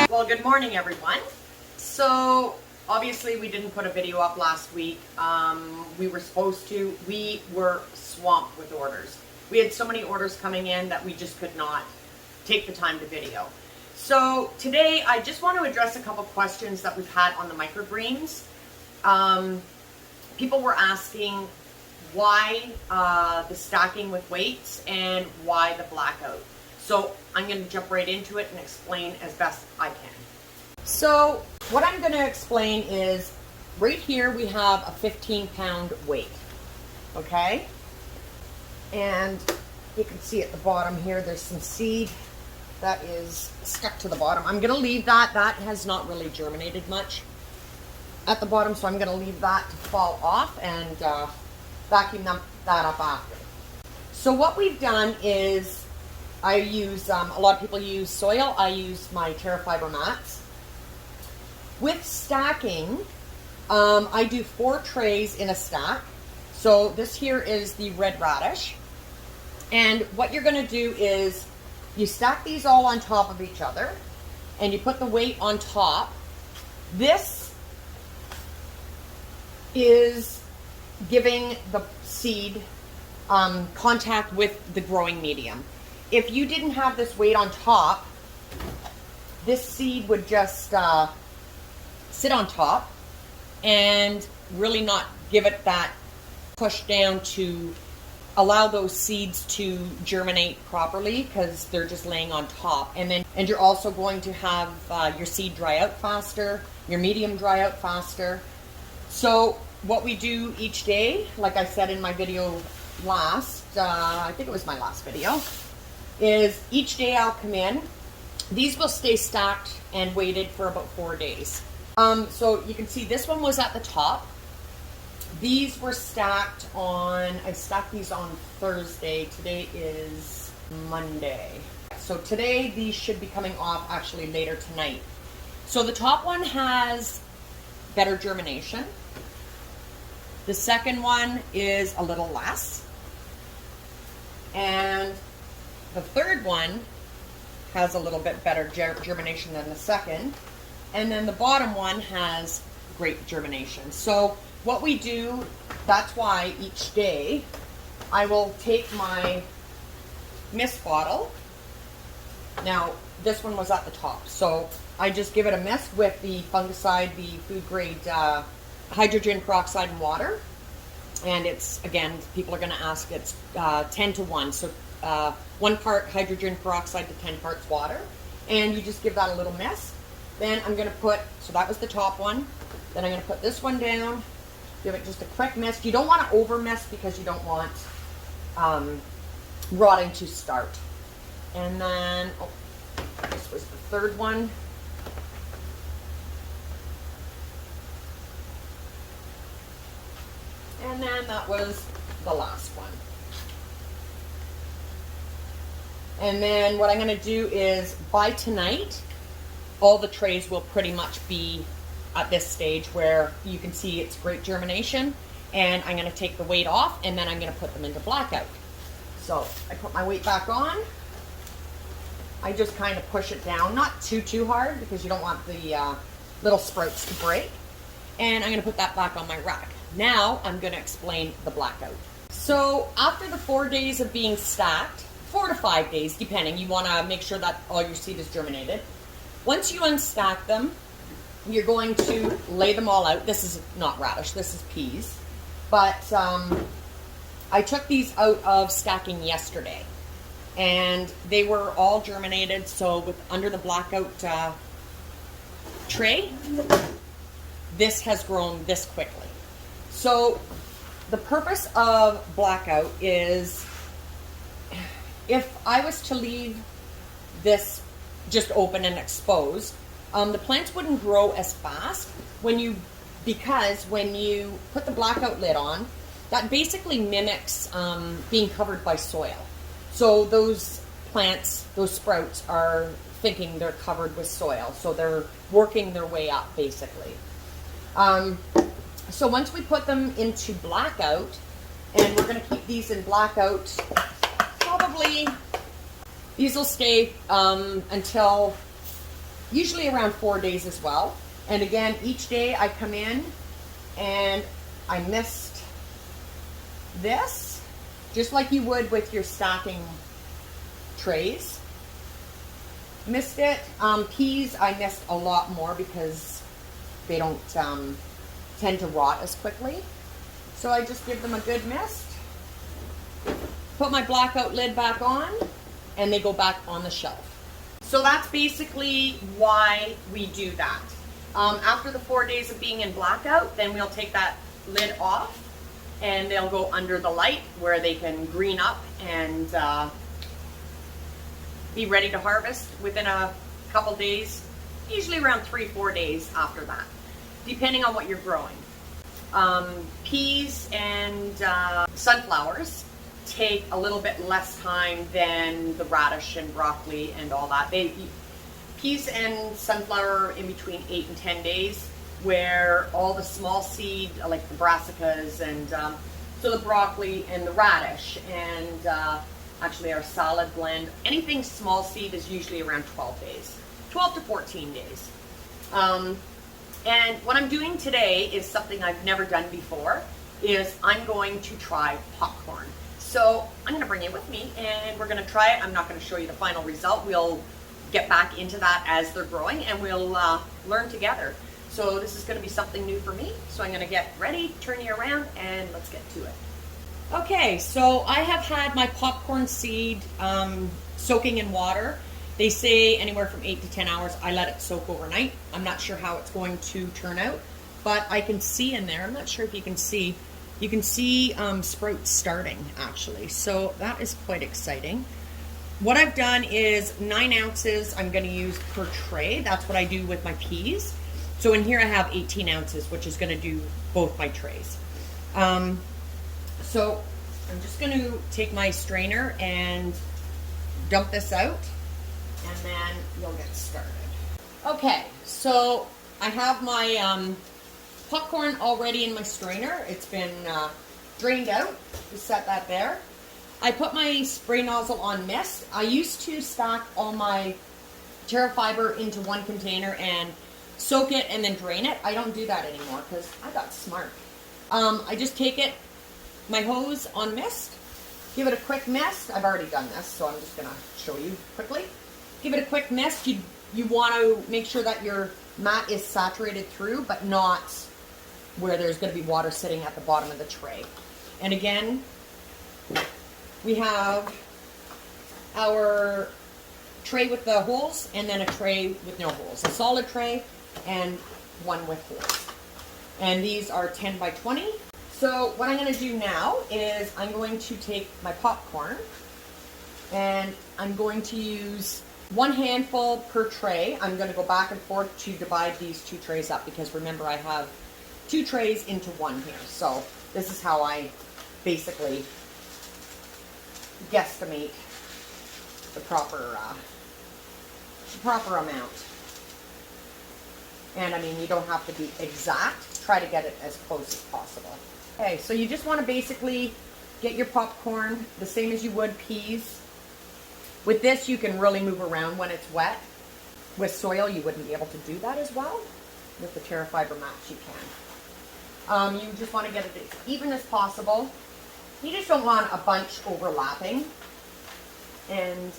Well, good morning, everyone. So obviously we didn't put a video up last week. We were supposed to. We were swamped with orders. We had so many orders coming in that we just could not take the time to video. So today I just want to address a couple questions that we've had on the microgreens. People were asking why the stacking with weights and why the blackout. So I'm going to jump right into it and explain as best I can. So what I'm going to explain is right here we have a 15-pound weight, okay? And you can see at the bottom here there's some seed that is stuck to the bottom. I'm going to leave that. That has not really germinated much at the bottom, so I'm going to leave that to fall off and vacuum that up after. So what we've done is I use, a lot of people use soil. I use my Terra fiber mats. With stacking, I do 4 trays in a stack. So this here is the red radish. And what you're going to do is you stack these all on top of each other and you put the weight on top. This is giving the seed contact with the growing medium. If you didn't have this weight on top, this seed would just sit on top and really not give it that push down to allow those seeds to germinate properly, because they're just laying on top. And you're also going to have your seed dry out faster, your medium dry out faster. So what we do each day, like I said in my video last, I think it was my last video, is each day I'll come in. These will stay stacked and weighted for about 4 days. So you can see this one was at the top. These were stacked on, I stacked these on Thursday. Today is Monday. So today these should be coming off actually later tonight. So the top one has better germination. The second one is a little less. And the third one has a little bit better germination than the second. And then the bottom one has great germination. So what we do, that's why each day I will take my mist bottle. Now, this one was at the top, so I just give it a mist with the fungicide, the food grade hydrogen peroxide and water. And it's, again, people are going to ask, it's 10 to 1. So 1 part hydrogen peroxide to 10 parts water. And you just give that a little mist. Then I'm going to put, so that was the top one. Then I'm going to put this one down. Give it just a quick mist. You don't want to over mist because you don't want rotting to start. And then, oh, this was the third one. And then that was the last one. And then what I'm going to do is, by tonight, all the trays will pretty much be at this stage where you can see it's great germination. And I'm going to take the weight off, and then I'm going to put them into blackout. So I put my weight back on. I just kind of push it down, not too hard, because you don't want the little sprouts to break. And I'm going to put that back on my rack. Now I'm going to explain the blackout. So after the 4 days of being stacked, 4 to 5 days depending, you want to make sure that all your seed is germinated. Once you unstack them, you're going to lay them all out. This is not radish, this is peas. But I took these out of stacking yesterday, and they were all germinated. So with under the blackout tray, this has grown this quickly. So the purpose of blackout is, if I was to leave this just open and exposed, the plants wouldn't grow as fast because when you put the blackout lid on, that basically mimics being covered by soil. So those plants, those sprouts, are thinking they're covered with soil. So they're working their way up, basically. So once we put them into blackout, and we're going to keep these in blackout probably These will stay until usually around 4 days as well. And again, each day I come in and I mist this, just like you would with your stacking trays. Mist it. Peas I mist a lot more because they don't tend to rot as quickly. So I just give them a good mist. Put my Blackout lid back on, and they go back on the shelf. So that's basically why we do that. After the 4 days of being in Blackout, then we'll take that lid off, and they'll go under the light where they can green up and be ready to harvest within a couple days, usually around 3-4 days after that, depending on what you're growing. Peas and sunflowers take a little bit less time than the radish and broccoli and all that. Peas and sunflower in between 8 and 10 days, where all the small seed, like the brassicas and so the broccoli and the radish and actually our salad blend, anything small seed is usually around 12 days, 12 to 14 days. And what I'm doing today is something I've never done before, is I'm going to try popcorn. So I'm going to bring it with me and we're going to try it. I'm not going to show you the final result. We'll get back into that as they're growing and we'll learn together. So this is going to be something new for me. So I'm going to get ready, turn you around, and let's get to it. Okay, so I have had my popcorn seed soaking in water. They say anywhere from 8 to 10 hours. I let it soak overnight. I'm not sure how it's going to turn out, but I can see in there, I'm not sure if you can see, sprouts starting actually. So that is quite exciting. What I've done is 9 ounces I'm going to use per tray. That's what I do with my peas. So in here I have 18 ounces, which is going to do both my trays. So I'm just going to take my strainer and dump this out, and then you'll get started. Okay, so I have my popcorn already in my strainer. It's been drained out. Just set that there. I put my spray nozzle on mist. I used to stack all my Terra fiber into one container and soak it and then drain it. I don't do that anymore because I got smart. I just take it, my hose on mist, give it a quick mist. I've already done this, so I'm just going to show you quickly. Give it a quick mist. You want to make sure that your mat is saturated through, but not where there's going to be water sitting at the bottom of the tray. And again, we have our tray with the holes and then a tray with no holes. A solid tray and one with holes. And these are 10 by 20. So what I'm going to do now is I'm going to take my popcorn and I'm going to use 1 handful per tray. I'm going to go back and forth to divide these 2 trays up because remember I have 2 trays into 1 here. So this is how I basically guesstimate the proper amount. And I mean, you don't have to be exact. Try to get it as close as possible. Okay, so you just want to basically get your popcorn the same as you would peas. With this, you can really move around when it's wet. With soil, you wouldn't be able to do that as well. With the Terra fiber mats, you can. You just want to get it as even as possible. You just don't want a bunch overlapping and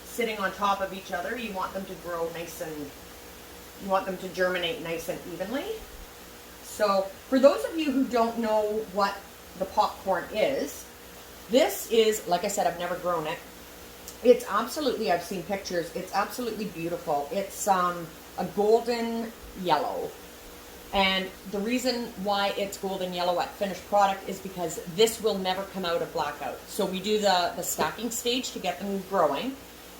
sitting on top of each other. You want them to grow nice and, you want them to germinate nice and evenly. So for those of you who don't know what the popcorn is, this is, like I said, I've never grown it. It's absolutely, I've seen pictures, it's absolutely beautiful. It's a golden yellow. And the reason why it's golden yellow at finished product is because this will never come out of Blackout. So we do the stacking stage to get them growing.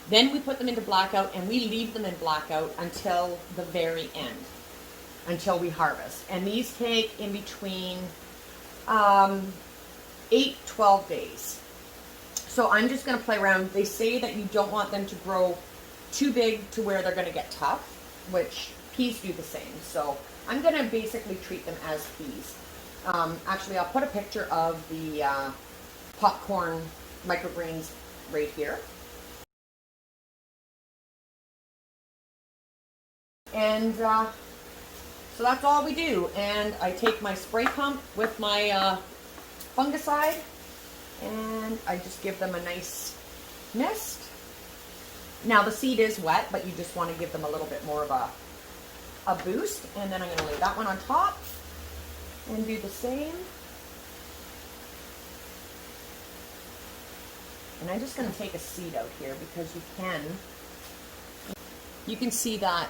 Then we put them into Blackout and we leave them in Blackout until the very end, until we harvest. And these take in between 8-12 days. So I'm just going to play around. They say that you don't want them to grow too big to where they're going to get tough, which peas do the same. So I'm going to basically treat them as peas. Actually, I'll put a picture of the popcorn microgreens right here. And so that's all we do. And I take my spray pump with my fungicide, and I just give them a nice mist. Now the seed is wet, but you just want to give them a little bit more of a boost. And then I'm going to lay that one on top and do the same. And I'm just going to take a seed out here because you can see that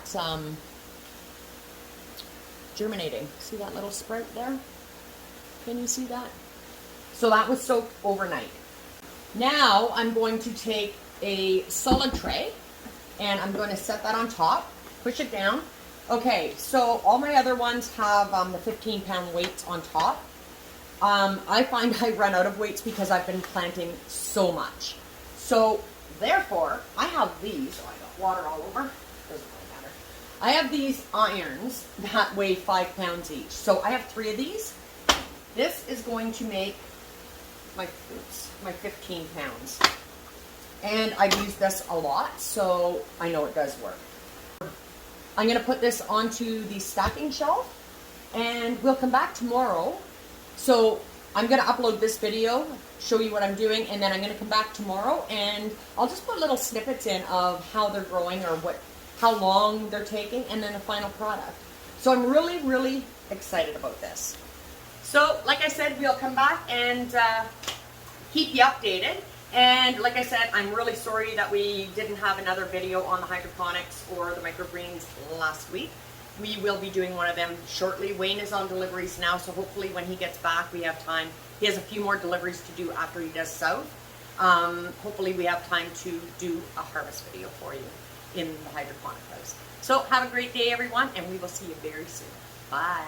germinating. See that little sprout there? Can you see that? So that was soaked overnight. Now I'm going to take a solid tray and I'm going to set that on top, push it down. Okay, so all my other ones have the 15-pound weights on top. I find I run out of weights because I've been planting so much. So therefore, I have these. Oh, I got water all over. Doesn't really matter. I have these irons that weigh 5 pounds each. So I have 3 of these. This is going to make my 15 pounds. And I've used this a lot, so I know it does work. I'm going to put this onto the stacking shelf, and we'll come back tomorrow. So I'm going to upload this video, show you what I'm doing, and then I'm going to come back tomorrow, and I'll just put little snippets in of how they're growing or how long they're taking, and then the final product. So I'm really, really excited about this. So like I said, we'll come back and keep you updated. And like I said, I'm really sorry that we didn't have another video on the hydroponics or the microgreens last week. We will be doing one of them shortly. Wayne is on deliveries now, so hopefully when he gets back, we have time. He has a few more deliveries to do after he does south. Hopefully we have time to do a harvest video for you in the hydroponic house. So have a great day, everyone, and we will see you very soon. Bye.